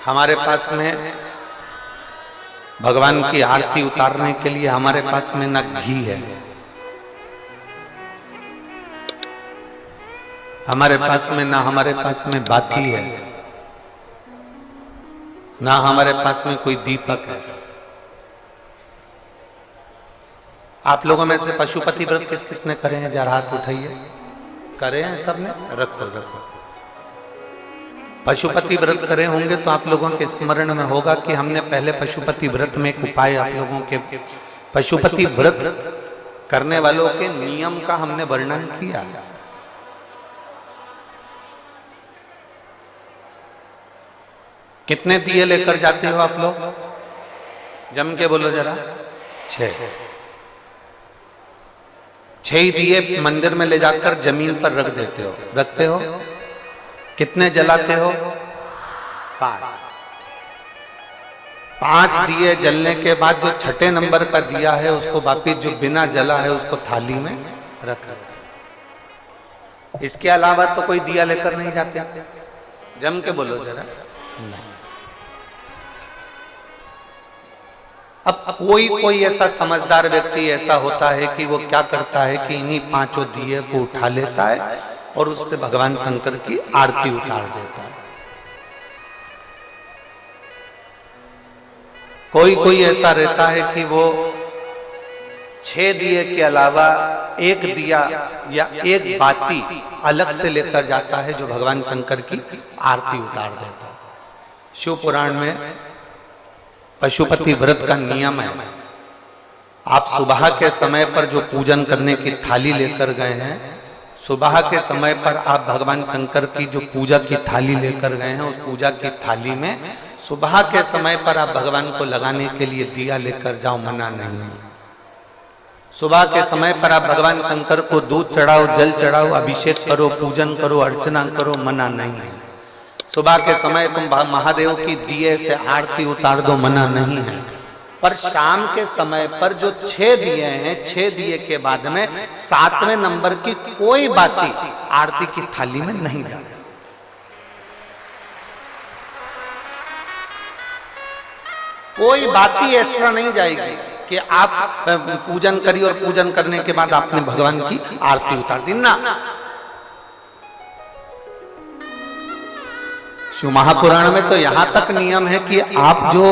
हमारे पास में भगवान की आरती उतारने के लिए हमारे पास में न घी है, हमारे पास में ना हमारे पास में बाती है, ना हमारे पास में कोई दीपक है। आप लोगों में से पशुपति व्रत किस किसने करे हैं? जरा हाथ उठाइए। करे हैं सबने? रखो रखो। पशुपति व्रत करे होंगे तो आप लोगों के स्मरण में होगा कि हमने पहले पशुपति व्रत में एक उपाय आप लोगों के, पशुपति व्रत करने वालों के नियम का हमने वर्णन किया। कितने दिए लेकर जाते हो आप लोग? जम के बोलो जरा। 6 दिए मंदिर में ले जाकर जमीन पर रख देते हो, रखते हो? कितने जलाते हो? 5 दिए जलने के बाद जो छठे नंबर का दिया है उसको वापिस जो बिना जला है उसको थाली में रख। इसके अलावा तो कोई दिया लेकर नहीं जाते? जम के बोलो जरा। नहीं। अब कोई ऐसा समझदार व्यक्ति ऐसा होता है कि वो क्या करता है कि इन्हीं 5 दिए को उठा लेता है और उससे भगवान शंकर की आरती उतार देता है। कोई ऐसा रहता है कि वो 6 दिए के अलावा 1 दिया या 1 बाती अलग से लेकर जाता है जो भगवान शंकर की आरती उतार देता है। शिव पुराण में पशुपति व्रत का नियम है, आप सुबह के समय पर जो पूजन करने की थाली लेकर गए हैं, सुबह के समय पर आप भगवान शंकर की जो पूजा की थाली लेकर गए हैं, उस पूजा की थाली में सुबह के समय पर आप भगवान को लगाने के लिए दिया लेकर जाओ, मना नहीं है। सुबह के समय पर आप भगवान शंकर को दूध चढ़ाओ, जल चढ़ाओ, अभिषेक करो, पूजन करो, अर्चना करो, मना नहीं है। सुबह के समय तुम महादेव की दिए से आरती उतार दो, मना नहीं है। पर शाम के समय पर जो 6 दिए हैं, 6 दिए के बाद में 7वें नंबर की कोई बाती आरती की थाली में नहीं जाती। कोई बाती एक्स्ट्रा नहीं जाएगी कि आप पूजन करिए और पूजन करने के बाद आपने भगवान की आरती उतार दी ना। शिव महापुराण में तो यहाँ तक नियम है कि आप जो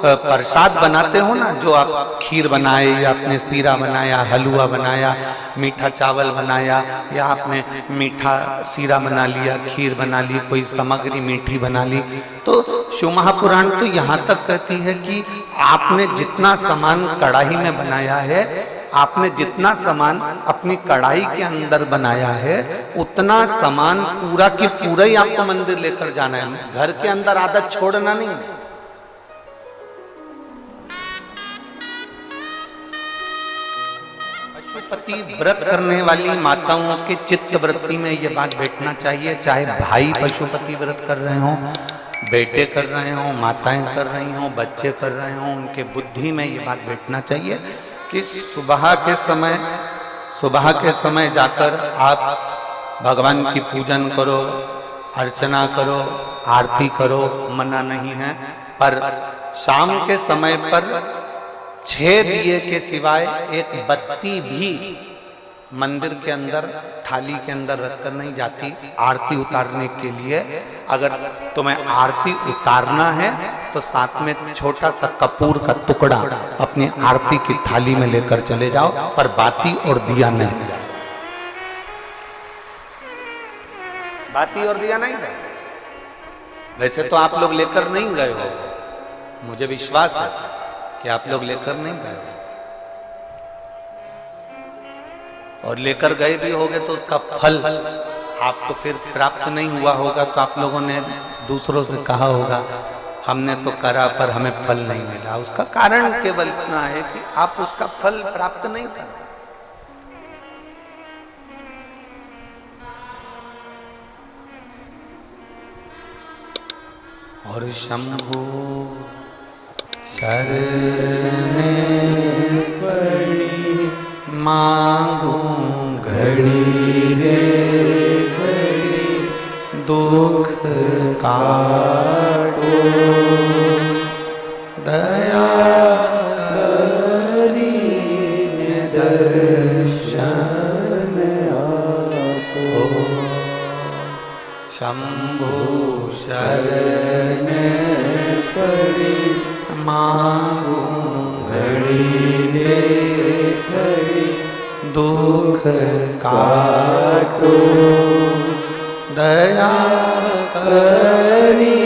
प्रसाद बनाते हो ना, जो आप खीर बनाए या आपने सीरा बनाया, हलवा बनाया, मीठा चावल बनाया या आपने मीठा सीरा बना लिया, खीर बना ली, कोई सामग्री मीठी बना ली, तो शिव महापुराण तो यहाँ तक कहती है कि आपने जितना सामान कढ़ाई में बनाया है, आपने जितना सामान अपनी कढ़ाई के अंदर बनाया है, उतना सामान पूरा की पूरा ही आपको मंदिर लेकर जाना है। घर के अंदर आदत छोड़ना नहीं है। पशुपति व्रत करने वाली माताओं के चित्त वृत्ति में ये बात बैठना चाहिए, चाहे भाई पशुपति व्रत कर रहे हो, बेटे कर रहे हो, माताएं कर रही हो, बच्चे कर रहे हो, उनके बुद्धि में ये बात बैठना चाहिए कि सुबह के समय जाकर आप भगवान की पूजन करो, अर्चना करो, आरती करो, मना नहीं है। पर शाम के समय पर 6 दिए के सिवाय 1 बत्ती भी मंदिर के अंदर थाली के अंदर रखकर नहीं जाती आरती उतारने के लिए। अगर तुम्हें आरती उतारना है तो साथ में छोटा सा कपूर का टुकड़ा अपनी आरती की थाली में लेकर चले जाओ, पर बाती और दिया नहीं। बाती और दिया नहीं जाए। वैसे तो आप लोग लेकर नहीं गए हो, मुझे विश्वास है कि आप लोग लेकर नहीं गए हो, और लेकर गए भी होगे तो उसका फल आपको फिर प्राप्त नहीं हुआ होगा। तो आप लोगों ने दूसरों से कहा होगा हमने तो करा पर हमें फल नहीं मिला। उसका कारण केवल इतना है कि आप उसका फल प्राप्त नहीं कर रहे। और शंभु शरणे पड़ी मांगू घड़ी रे घड़ी, दुख काटो शरण पड़ी, मांगू घड़ी दे खड़ी, दुख काटो दया करी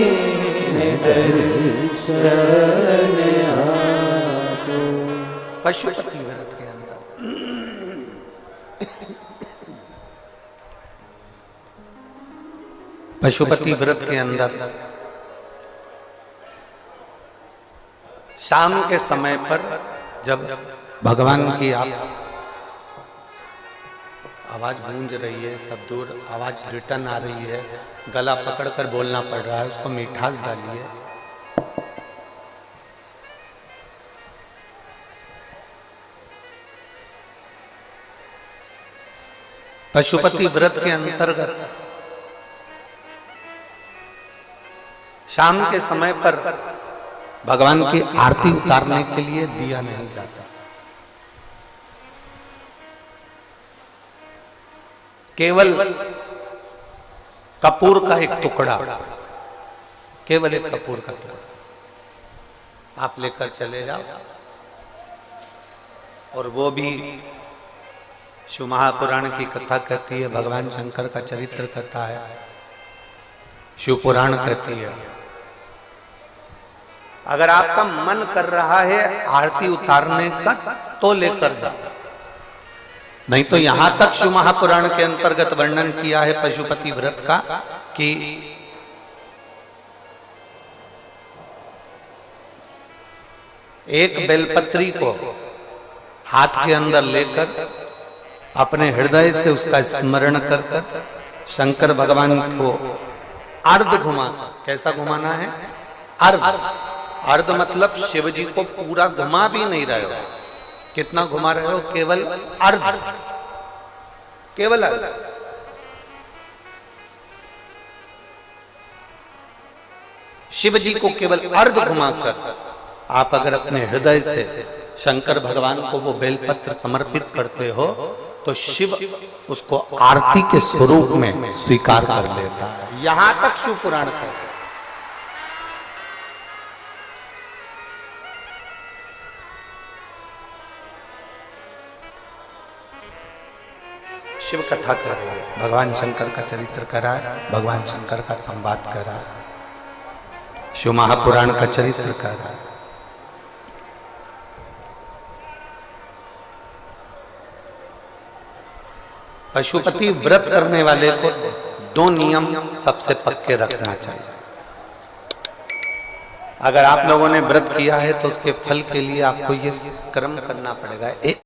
दर्शन आपो। पशुपति व्रत के अंदर पशुपति व्रत के अंदर शाम के समय पर जब भगवान की आप आवाज गूंज रही है, सब दूर आवाज रिटर्न आ रही है, गला पकड़कर बोलना पड़ रहा है, उसको मिठास डालिए। पशुपति व्रत के अंतर्गत शाम के समय पर भगवान की आरती उतारने के लिए दिया नहीं जाता। केवल कपूर का एक टुकड़ा, केवल एक कपूर का टुकड़ा आप लेकर चले जाओ, और वो भी शिव महापुराण की कथा कहती है, भगवान शंकर का चरित्र कहता है, शिव पुराण कहती है। अगर आपका मन कर रहा है आरती उतारने का तो लेकर जाओ, नहीं तो यहां तक शिव महापुराण के अंतर्गत वर्णन किया है पशुपति व्रत का कि एक बेलपत्री को हाथ के अंदर लेकर अपने हृदय से उसका स्मरण कर कर शंकर भगवान को अर्ध घुमा, कैसा घुमाना है? अर्ध। अर्ध मतलब शिव जी को पूरा घुमा भी नहीं रहे हो। कितना घुमा रहे हो? केवल अर्ध, केवल अर्ध। शिव जी को केवल अर्ध घुमाकर आप अगर अपने हृदय से शंकर भगवान को वो बेलपत्र समर्पित करते हो तो शिव उसको आरती के स्वरूप में स्वीकार कर लेता है। यहां तक शिव पुराण कहते हैं। शिव कथा कर रहे हैं, भगवान शंकर का चरित्र करा है, भगवान शंकर का संवाद करा है, शिव महापुराण का चरित्र करा है। पशुपति व्रत करने वाले को दो नियम सबसे पक्के रखना चाहिए। अगर आप लोगों ने व्रत किया है तो उसके फल के लिए आपको ये कर्म करना पड़ेगा।